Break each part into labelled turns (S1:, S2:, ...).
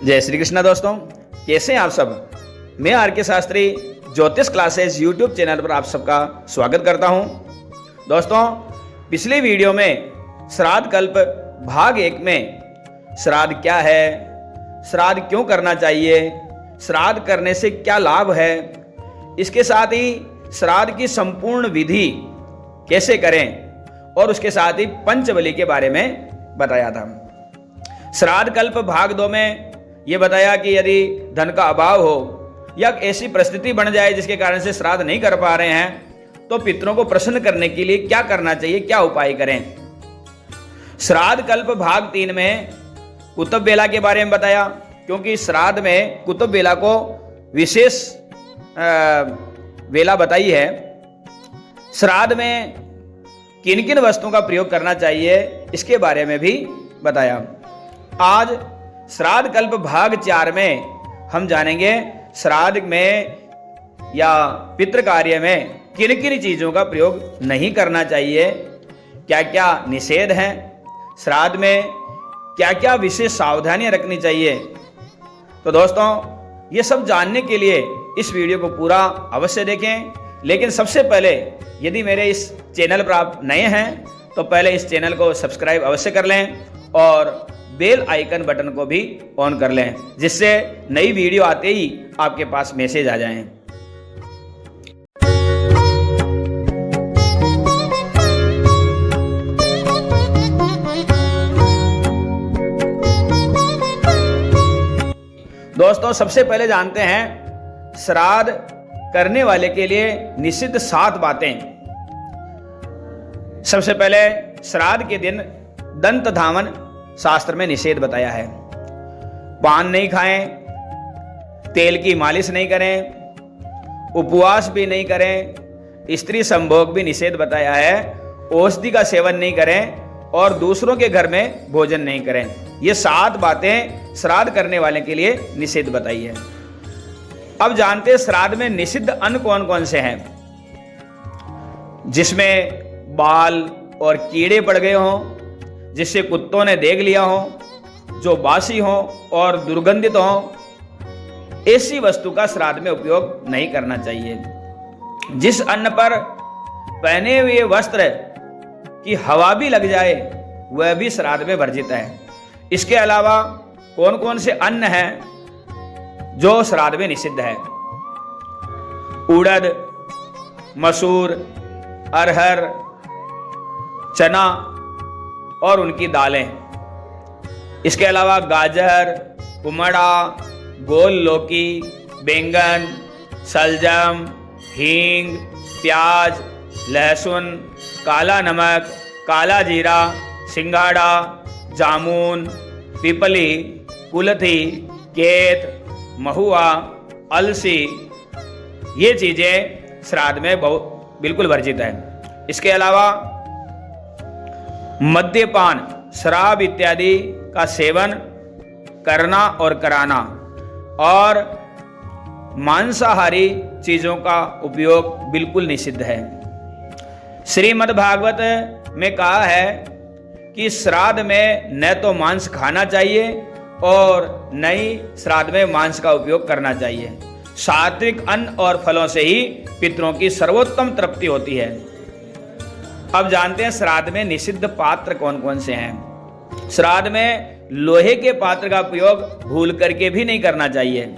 S1: जय श्री कृष्णा दोस्तों, कैसे हैं आप सब। मैं आर के शास्त्री ज्योतिष क्लासेस यूट्यूब चैनल पर आप सबका स्वागत करता हूं। दोस्तों, पिछले वीडियो में श्राद्ध कल्प भाग 1 में श्राद्ध क्या है, श्राद्ध क्यों करना चाहिए, श्राद्ध करने से क्या लाभ है, इसके साथ ही श्राद्ध की संपूर्ण विधि कैसे करें और उसके साथ ही पंचबली के बारे में बताया था। श्राद्ध कल्प भाग 2 में यह बताया कि यदि धन का अभाव हो या ऐसी परिस्थिति बन जाए जिसके कारण से श्राद्ध नहीं कर पा रहे हैं तो पितरों को प्रसन्न करने के लिए क्या करना चाहिए, क्या उपाय करें। श्राद्ध कल्प भाग 3 में कुतुब बेला के बारे में बताया, क्योंकि श्राद्ध में कुतुब बेला को विशेष बेला बताई है। श्राद्ध में किन किन वस्तुओं का प्रयोग करना चाहिए इसके बारे में भी बताया। आज श्राद्ध कल्प भाग 4 में हम जानेंगे श्राद्ध में या पितृ कार्य में किन किन चीज़ों का प्रयोग नहीं करना चाहिए, क्या क्या निषेध हैं, श्राद्ध में क्या क्या विशेष सावधानियां रखनी चाहिए। तो दोस्तों, ये सब जानने के लिए इस वीडियो को पूरा अवश्य देखें। लेकिन सबसे पहले यदि मेरे इस चैनल पर आप नए हैं तो पहले इस चैनल को सब्सक्राइब अवश्य कर लें और बेल आइकन बटन को भी ऑन कर लें, जिससे नई वीडियो आते ही आपके पास मैसेज आ जाएं। दोस्तों, सबसे पहले जानते हैं श्राद्ध करने वाले के लिए निषिद्ध 7 बातें। सबसे पहले श्राद्ध के दिन दंत धावन शास्त्र में निषेध बताया है। पान नहीं खाएं, तेल की मालिश नहीं करें, उपवास भी नहीं करें, स्त्री संभोग भी निषेध बताया है, औषधि का सेवन नहीं करें और दूसरों के घर में भोजन नहीं करें। ये 7 बातें श्राद्ध करने वाले के लिए निषेध बताई है। अब जानते हैं श्राद्ध में निषिद्ध अन्न कौन कौन से हैं, जिसमें बाल और कीड़े पड़ गए हों, जिससे कुत्तों ने देख लिया हो, जो बासी हो और दुर्गंधित हो, ऐसी वस्तु का श्राद्ध में उपयोग नहीं करना चाहिए। जिस अन्न पर पहने हुए वस्त्र की हवा भी लग जाए वह भी श्राद्ध में वर्जित है। इसके अलावा कौन कौन से अन्न हैं जो श्राद्ध में निषिद्ध है। उड़द, मसूर, अरहर, चना और उनकी दालें। इसके अलावा गाजर, कुमड़ा, गोल लौकी, बैंगन, सलजम, हींग, प्याज, लहसुन, काला नमक, काला जीरा, सिंघाड़ा, जामुन, पीपली, कुलथी, केत, महुआ, अलसी, ये चीज़ें श्राद्ध में बिल्कुल वर्जित है। इसके अलावा मद्यपान, शराब इत्यादि का सेवन करना और कराना और मांसाहारी चीज़ों का उपयोग बिल्कुल निषिद्ध है। श्रीमद् भागवत में कहा है कि श्राद्ध में न तो मांस खाना चाहिए और न ही श्राद्ध में मांस का उपयोग करना चाहिए। सात्विक अन्न और फलों से ही पितरों की सर्वोत्तम तृप्ति होती है। अब जानते हैं श्राद्ध में निषिद्ध पात्र कौन कौन से हैं। श्राद्ध में लोहे के पात्र का प्रयोग भूल करके भी नहीं करना चाहिए।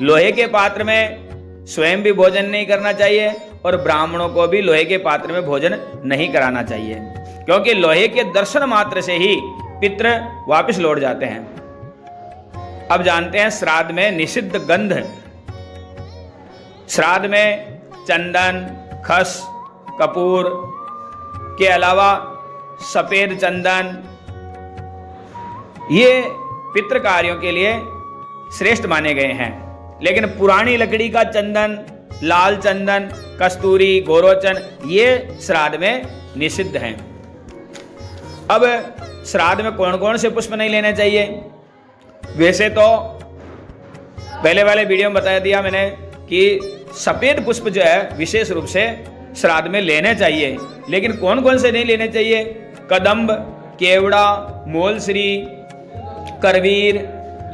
S1: लोहे के पात्र में स्वयं भी भोजन नहीं करना चाहिए और ब्राह्मणों को भी लोहे के पात्र में भोजन नहीं कराना चाहिए, क्योंकि लोहे के दर्शन मात्र से ही पितृ वापस लौट जाते हैं। अब जानते हैं श्राद्ध में निषिद्ध गंध। श्राद्ध में चंदन, खस, कपूर के अलावा सफेद चंदन, ये पितृ कार्यों के लिए श्रेष्ठ माने गए हैं। लेकिन पुरानी लकड़ी का चंदन, लाल चंदन, कस्तूरी, गोरोचन, ये श्राद्ध में निषिद्ध हैं। अब श्राद्ध में कौन कौन से पुष्प नहीं लेने चाहिए। वैसे तो पहले वाले वीडियो में बता दिया मैंने कि सफेद पुष्प जो है विशेष रूप से श्राद्ध में लेने चाहिए, लेकिन कौन कौन से नहीं लेने चाहिए। कदम्ब, केवड़ा, मोलश्री, करवीर,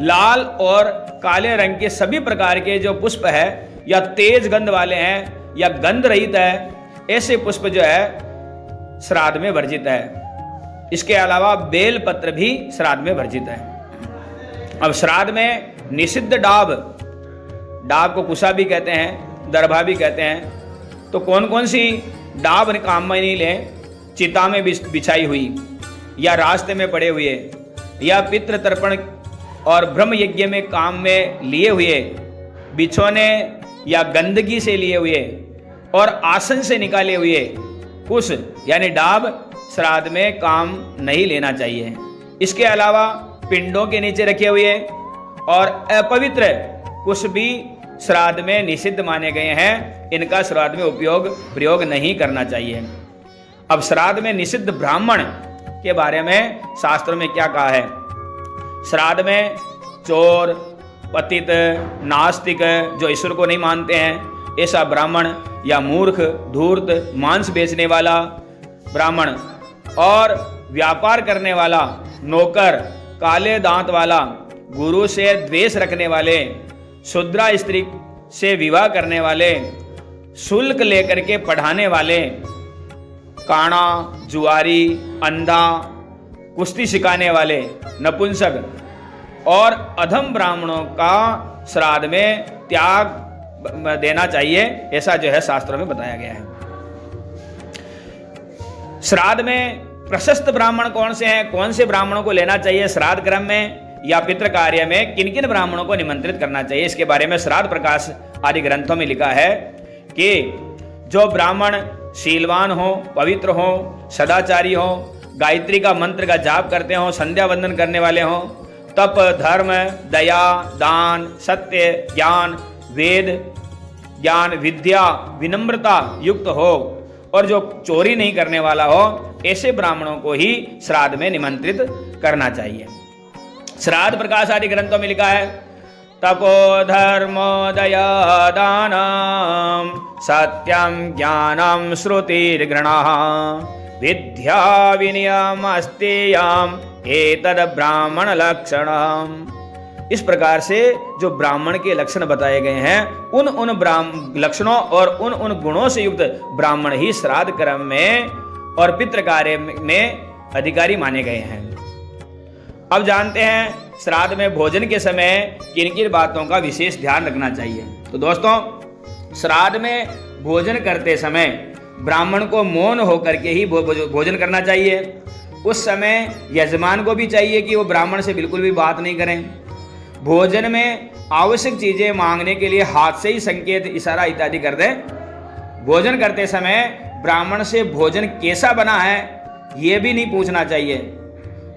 S1: लाल और काले रंग के सभी प्रकार के जो पुष्प है या तेज गंध वाले हैं या गंध रहित है, ऐसे पुष्प जो है श्राद्ध में वर्जित है। इसके अलावा बेल पत्र भी श्राद्ध में वर्जित है। अब श्राद्ध में निषिद्ध डाब को कुसा भी कहते हैं, दरभा भी कहते हैं। तो कौन कौन सी डाब काम में नहीं लें? चिता में बिछाई हुई या रास्ते में पड़े हुए या पितृ तर्पण और ब्रह्म यज्ञ में काम में लिए हुए, बिछोने या गंदगी से लिए हुए और आसन से निकाले हुए कुश यानी डाब श्राद्ध में काम नहीं लेना चाहिए। इसके अलावा पिंडों के नीचे रखे हुए और अपवित्र कुश भी श्राद्ध में निषिद्ध माने गए हैं। इनका श्राद्ध में प्रयोग नहीं करना चाहिए। अब श्राद्ध में निषिद्ध ब्राह्मण के बारे में शास्त्रों में क्या कहा है? श्राद्ध में चोर, पतित, नास्तिक, जो ईश्वर को नहीं मानते हैं, ऐसा ब्राह्मण या मूर्ख, धूर्त, मांस बेचने वाला ब्राह्मण और व्यापार करने वाला नौकर, काले दांत वाला, गुरु से द्वेष रखने वाले, शूद्रा स्त्री से विवाह करने वाले, शुल्क लेकर के पढ़ाने वाले, काना, जुआरी, अंधा, कुश्ती सिखाने वाले, नपुंसक और अधम ब्राह्मणों का श्राद्ध में त्याग देना चाहिए। ऐसा जो है शास्त्रों में बताया गया है। श्राद्ध में प्रशस्त ब्राह्मण कौन से हैं? कौन से ब्राह्मणों को लेना चाहिए श्राद्ध क्रम में या पितृ कार्य में? किन किन ब्राह्मणों को निमंत्रित करना चाहिए? इसके बारे में श्राद्ध प्रकाश आदि ग्रंथों में लिखा है कि जो ब्राह्मण शीलवान हो, पवित्र हो, सदाचारी हो, गायत्री का मंत्र का जाप करते हो, संध्या वंदन करने वाले हो, तप, धर्म, दया, दान, सत्य, ज्ञान, वेद ज्ञान, विद्या, विनम्रता युक्त हो और जो चोरी नहीं करने वाला हो, ऐसे ब्राह्मणों को ही श्राद्ध में निमंत्रित करना चाहिए। श्राद्ध प्रकाश आदि ग्रंथों में लिखा है तपो धर्मो दया दानम सत्यम ज्ञानम श्रुतिर्गृणः विद्या विनयम अस्तेयम एतद ब्राह्मण लक्षणम। इस प्रकार से जो ब्राह्मण के लक्षण बताए गए हैं, उन लक्षणों और उन गुणों से युक्त ब्राह्मण ही श्राद्ध क्रम में और पितृ कार्य में अधिकारी माने गए हैं। अब जानते हैं श्राद्ध में भोजन के समय किन किन बातों का विशेष ध्यान रखना चाहिए। तो दोस्तों, श्राद्ध में भोजन करते समय ब्राह्मण को मौन होकर के ही भोजन करना चाहिए। उस समय यजमान को भी चाहिए कि वो ब्राह्मण से बिल्कुल भी बात नहीं करें। भोजन में आवश्यक चीजें मांगने के लिए हाथ से ही संकेत, इशारा इत्यादि कर दें। भोजन करते समय ब्राह्मण से भोजन कैसा बना है ये भी नहीं पूछना चाहिए।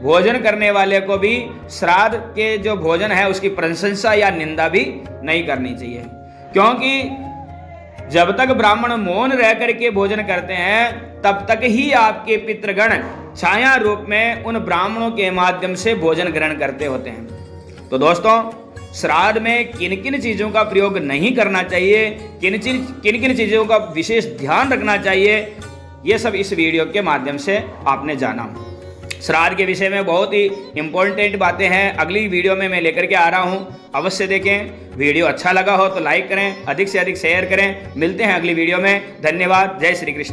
S1: भोजन करने वाले को भी श्राद्ध के जो भोजन है उसकी प्रशंसा या निंदा भी नहीं करनी चाहिए, क्योंकि जब तक ब्राह्मण मौन रह करके भोजन करते हैं तब तक ही आपके पितृगण छाया रूप में उन ब्राह्मणों के माध्यम से भोजन ग्रहण करते होते हैं। तो दोस्तों, श्राद्ध में किन किन चीज़ों का प्रयोग नहीं करना चाहिए, किन किन चीज़ों का विशेष ध्यान रखना चाहिए, ये सब इस वीडियो के माध्यम से आपने जाना। श्राद्ध के विषय में बहुत ही इंपॉर्टेंट बातें हैं, अगली वीडियो में मैं लेकर के आ रहा हूँ, अवश्य देखें। वीडियो अच्छा लगा हो तो लाइक करें, अधिक से अधिक शेयर करें। मिलते हैं अगली वीडियो में। धन्यवाद। जय श्री कृष्ण।